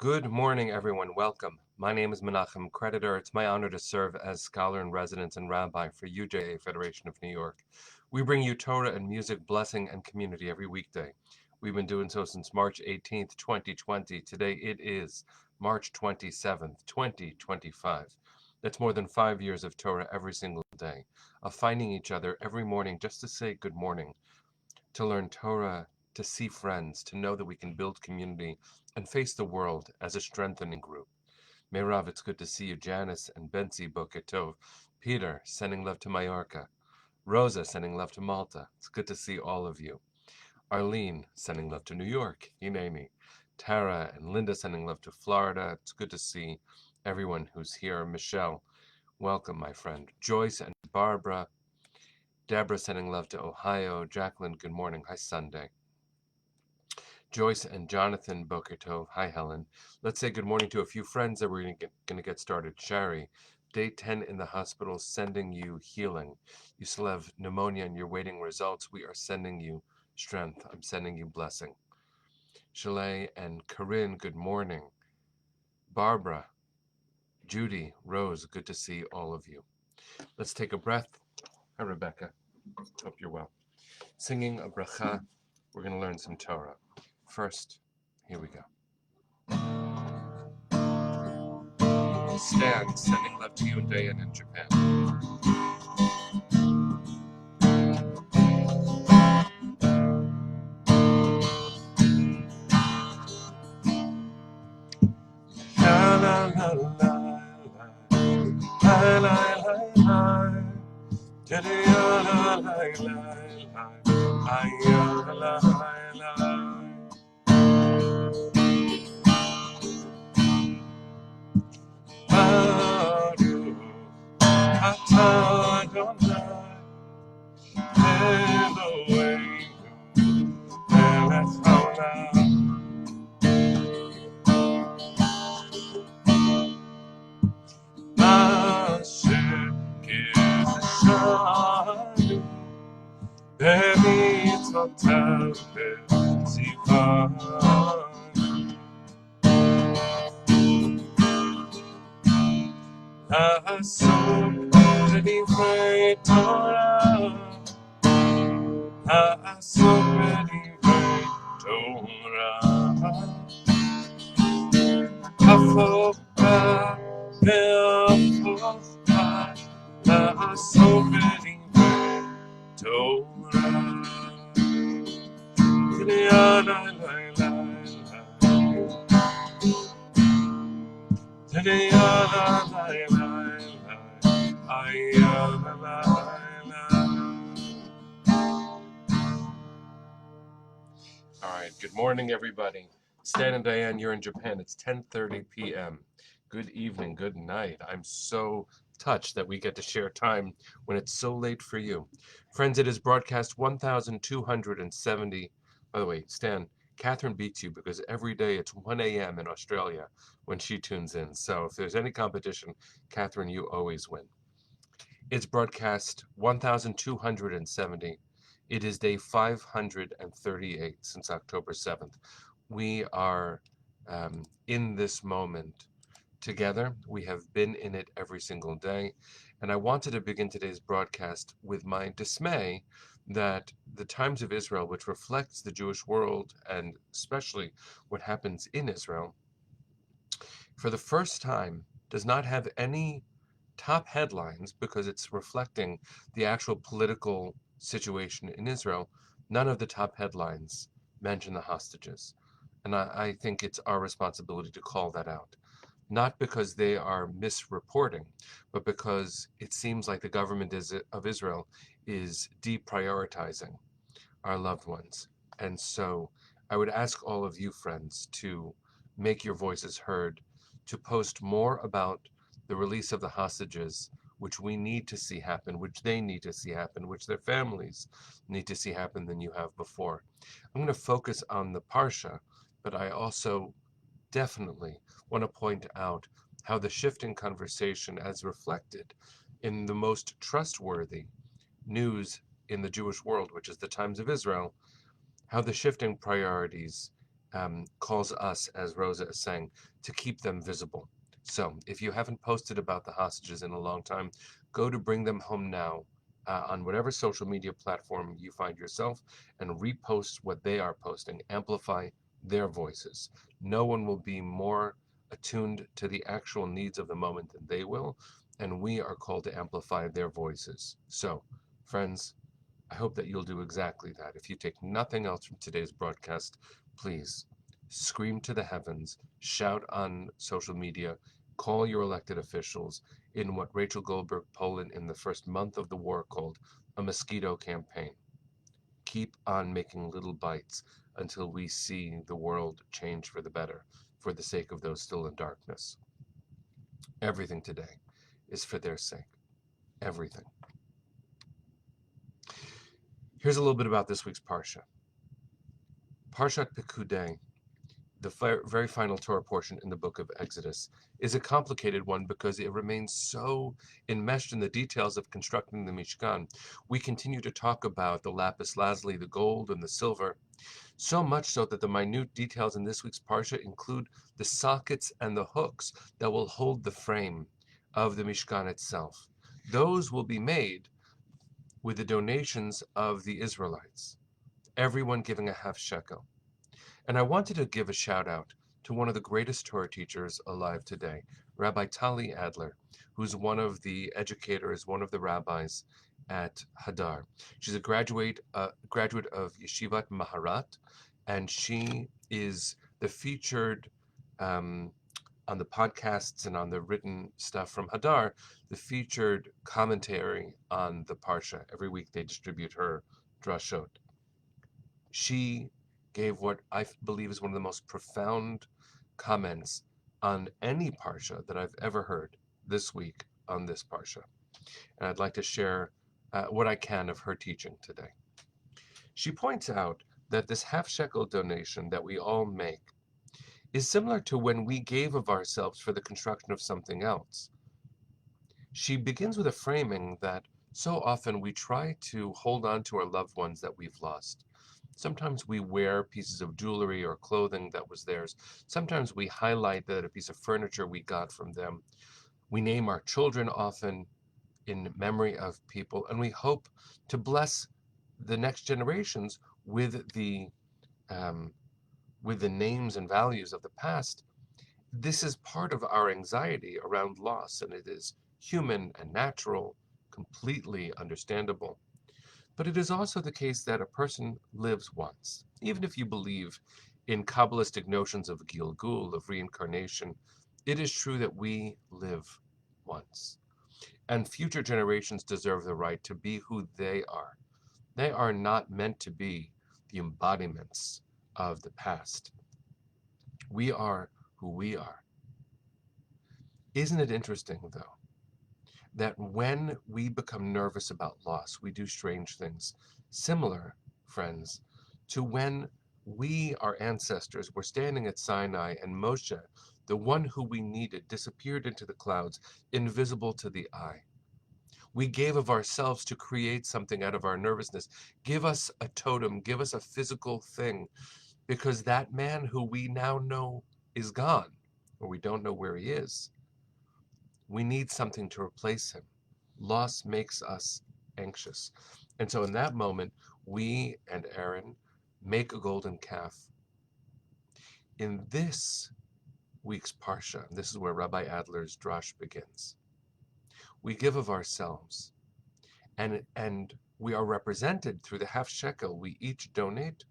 Good morning, everyone. Welcome. My name is Menachem Creditor. It's my honor to serve as scholar in residence and rabbi for UJA Federation of New York. We bring you Torah and music, blessing, and community every weekday. We've been doing so since March 18th, 2020. Today it is March 27th, 2025. That's more than 5 years of Torah every single day, of finding each other every morning just to say good morning, to learn Torah, to see friends, to know that we can build community and face the world as a strengthening group. Meirav, it's good to see you. Janice and Benzi, Boker Tov. Peter, sending love to Mallorca. Rosa, sending love to Malta. It's good to see all of you. Arlene, sending love to New York. Hineni. Tara and Linda, sending love to Florida. It's good to see everyone who's here. Michelle, welcome, my friend. Joyce and Barbara. Deborah, sending love to Ohio. Jacqueline, good morning. Hi, Sunday. Joyce and Jonathan, Boker Tov. Hi, Helen. Let's say good morning to a few friends that we're going to get started. Shari, day 10 in the hospital, sending you healing. You still have pneumonia and you're waiting results. We are sending you strength. I'm sending you blessing. Shalay and Corinne, good morning. Barbara, Judy, Rose, good to see all of you. Let's take a breath. Hi, Rebecca. Hope you're well. Singing a bracha, we're going to learn some Torah. First, here we go. Stan, sending love to you and Diane in Japan. La la la la la la la la la. La la la la la. Baruch atah Adonai Eloheinu melech haolam. Asher kiddushanu b'mitzvotav v'tzivanu. Ha'asok b'divrei Torah, ha'asok b'divrei Torah, ha'afok b'ha'afok ha'asok b'divrei Torah. All right, good morning, everybody. Stan and Diane, you're in Japan. It's 10:30 p.m. Good evening, good night. I'm so touched that we get to share time when it's so late for you. Friends, it is broadcast 1,270. By the way, Stan, Catherine beats you because every day it's 1 a.m. in Australia when she tunes in. So if there's any competition, Catherine, you always win. It's broadcast 1,270. It is day 538 since October 7th. We are in this moment together. We have been in it every single day. And I wanted to begin today's broadcast with my dismay that the Times of Israel, which reflects the Jewish world and especially what happens in Israel, for the first time does not have any top headlines because it's reflecting the actual political situation in Israel. None of the top headlines mention the hostages. And I think it's our responsibility to call that out. Not because they are misreporting, but because it seems like the government of Israel is deprioritizing our loved ones. And so I would ask all of you, friends, to make your voices heard, to post more about the release of the hostages, which we need to see happen, which they need to see happen, which their families need to see happen than you have before. I'm going to focus on the Parsha, but I also definitely want to point out how the shifting conversation, as reflected in the most trustworthy news in the Jewish world, which is the Times of Israel, how the shifting priorities calls us, as Rosa is saying, to keep them visible. So if you haven't posted about the hostages in a long time, go to Bring Them Home Now on whatever social media platform you find yourself and repost what they are posting. Amplify their voices. No one will be more attuned to the actual needs of the moment than they will, and we are called to amplify their voices. So, friends, I hope that you'll do exactly that. If you take nothing else from today's broadcast, please scream to the heavens, shout on social media, call your elected officials in what Rachel Goldberg Poland in the first month of the war called a mosquito campaign. Keep on making little bites until we see the world change for the better, for the sake of those still in darkness. Everything today is for their sake. Everything. Here's a little bit about this week's Parsha. Parshat Pekudei, the very final Torah portion in the book of Exodus, is a complicated one because it remains so enmeshed in the details of constructing the Mishkan. We continue to talk about the lapis lazuli, the gold and the silver, so much so that the minute details in this week's Parsha include the sockets and the hooks that will hold the frame of the Mishkan itself. Those will be made with the donations of the Israelites, everyone giving a half shekel. And I wanted to give a shout out to one of the greatest Torah teachers alive today, Rabbi Tali Adler, who's one of the educators, one of the rabbis at Hadar. She's a graduate of Yeshivat Maharat, and she is the featured on the podcasts and on the written stuff from Hadar, the featured commentary on the Parsha. Every week they distribute her drashot. She gave what I believe is one of the most profound comments on any Parsha that I've ever heard this week on this Parsha. And I'd like to share what I can of her teaching today. She points out that this half shekel donation that we all make is similar to when we gave of ourselves for the construction of something else. She begins with a framing that so often we try to hold on to our loved ones that we've lost. Sometimes we wear pieces of jewelry or clothing that was theirs. Sometimes we highlight that a piece of furniture we got from them. We name our children often in memory of people, and we hope to bless the next generations with the names and values of the past. This is part of our anxiety around loss, and it is human and natural, completely understandable. But it is also the case that a person lives once. Even if you believe in Kabbalistic notions of Gilgul, of reincarnation, it is true that we live once. And future generations deserve the right to be who they are. They are not meant to be the embodiments of the past. We are who we are. Isn't it interesting, though, that when we become nervous about loss, we do strange things, similar, friends, to when we, our ancestors, were standing at Sinai and Moshe, the one who we needed, disappeared into the clouds, invisible to the eye. We gave of ourselves to create something out of our nervousness. Give us a totem, give us a physical thing, because that man who we now know is gone, or we don't know where he is. We need something to replace him. Loss makes us anxious. And so in that moment, we and Aaron make a golden calf. In this week's Parsha, this is where Rabbi Adler's drash begins. We give of ourselves, and we are represented through the half shekel we each donate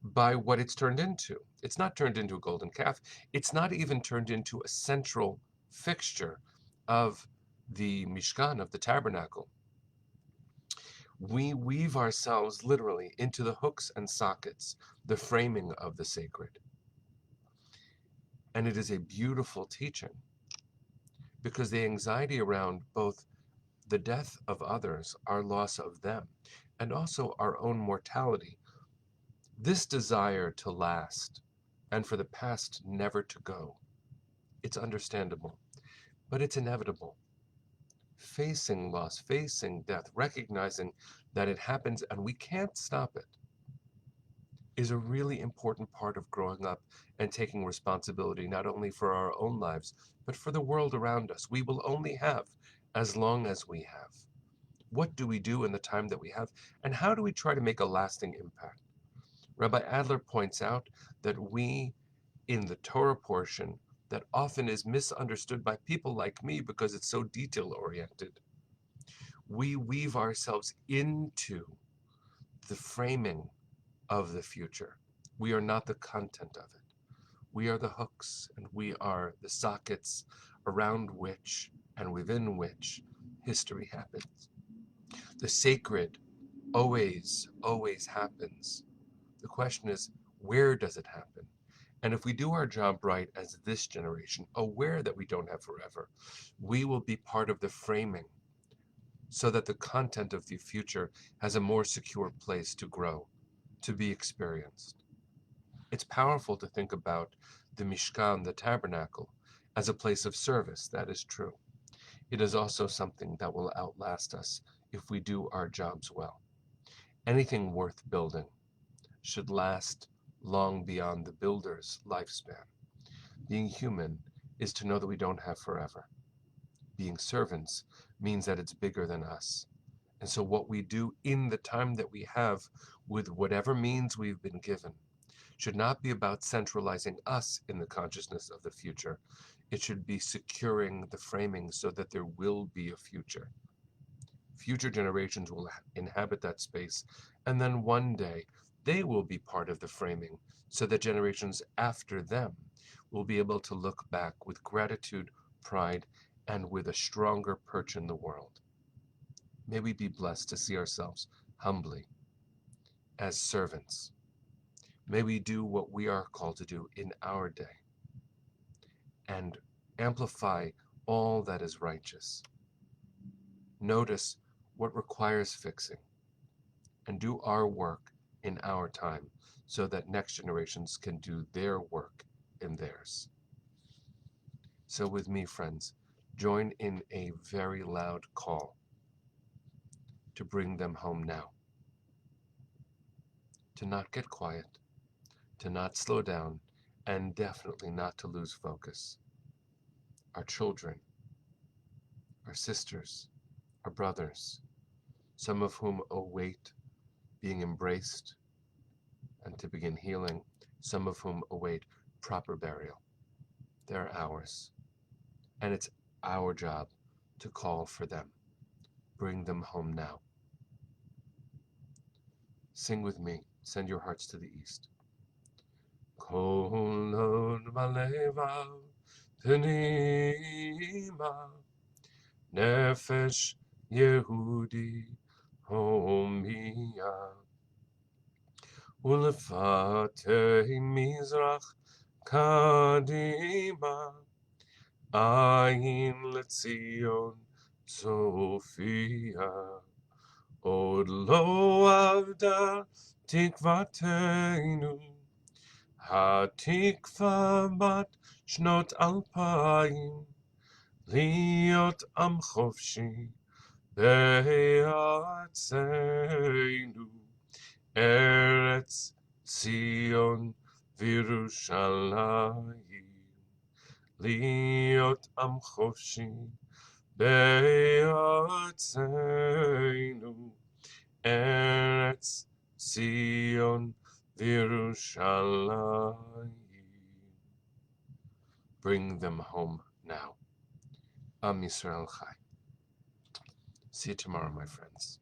by what it's turned into. It's not turned into a golden calf. It's not even turned into a central fixture of the Mishkan, of the tabernacle. We weave ourselves literally into the hooks and sockets, the framing of the sacred. And it is a beautiful teaching because the anxiety around both the death of others, our loss of them, and also our own mortality, this desire to last and for the past never to go, it's understandable, but it's inevitable. Facing loss, facing death, recognizing that it happens and we can't stop it. is a really important part of growing up and taking responsibility not only for our own lives, but for the world around us. We will only have as long as we have. What do we do in the time that we have, and how do we try to make a lasting impact? Rabbi Adler points out that we, in the Torah portion, that often is misunderstood by people like me because it's so detail-oriented, we weave ourselves into the framing of the future. We are not the content of it. We are the hooks and we are the sockets around which and within which history happens. The sacred always, always happens. The question is, where does it happen? And if we do our job right as this generation, aware that we don't have forever, we will be part of the framing so that the content of the future has a more secure place to grow, to be experienced. It's powerful to think about the Mishkan, the tabernacle, as a place of service. That is true. It is also something that will outlast us if we do our jobs well. Anything worth building should last long beyond the builder's lifespan. Being human is to know that we don't have forever. Being servants means that it's bigger than us. And so what we do in the time that we have with whatever means we've been given should not be about centralizing us in the consciousness of the future. It should be securing the framing so that there will be a future. Future generations will inhabit that space, and then one day they will be part of the framing so that generations after them will be able to look back with gratitude, pride, and with a stronger perch in the world. May we be blessed to see ourselves humbly as servants. May we do what we are called to do in our day and amplify all that is righteous. Notice what requires fixing and do our work in our time so that next generations can do their work in theirs. So with me, friends, join in a very loud call to bring them home now, to not get quiet, to not slow down, and definitely not to lose focus. Our children, our sisters, our brothers, some of whom await being embraced and to begin healing, some of whom await proper burial. They're ours, and it's our job to call for them. Bring them home now. Sing with me, Send Your Hearts to the East. Kol maleva pnima nefesh Yehudi homiya ulefatei mizrach kadima ayin letzion Sophia od lo avda tikvateinu התקווה בת שנות 2000 להיות עם חופשי בארצנו ארץ ציון וירושלים להיות עם חופשי בארצנו ארץ ציון Yerushalayim. Bring them home now. Am Yisrael Chai. See you tomorrow, my friends.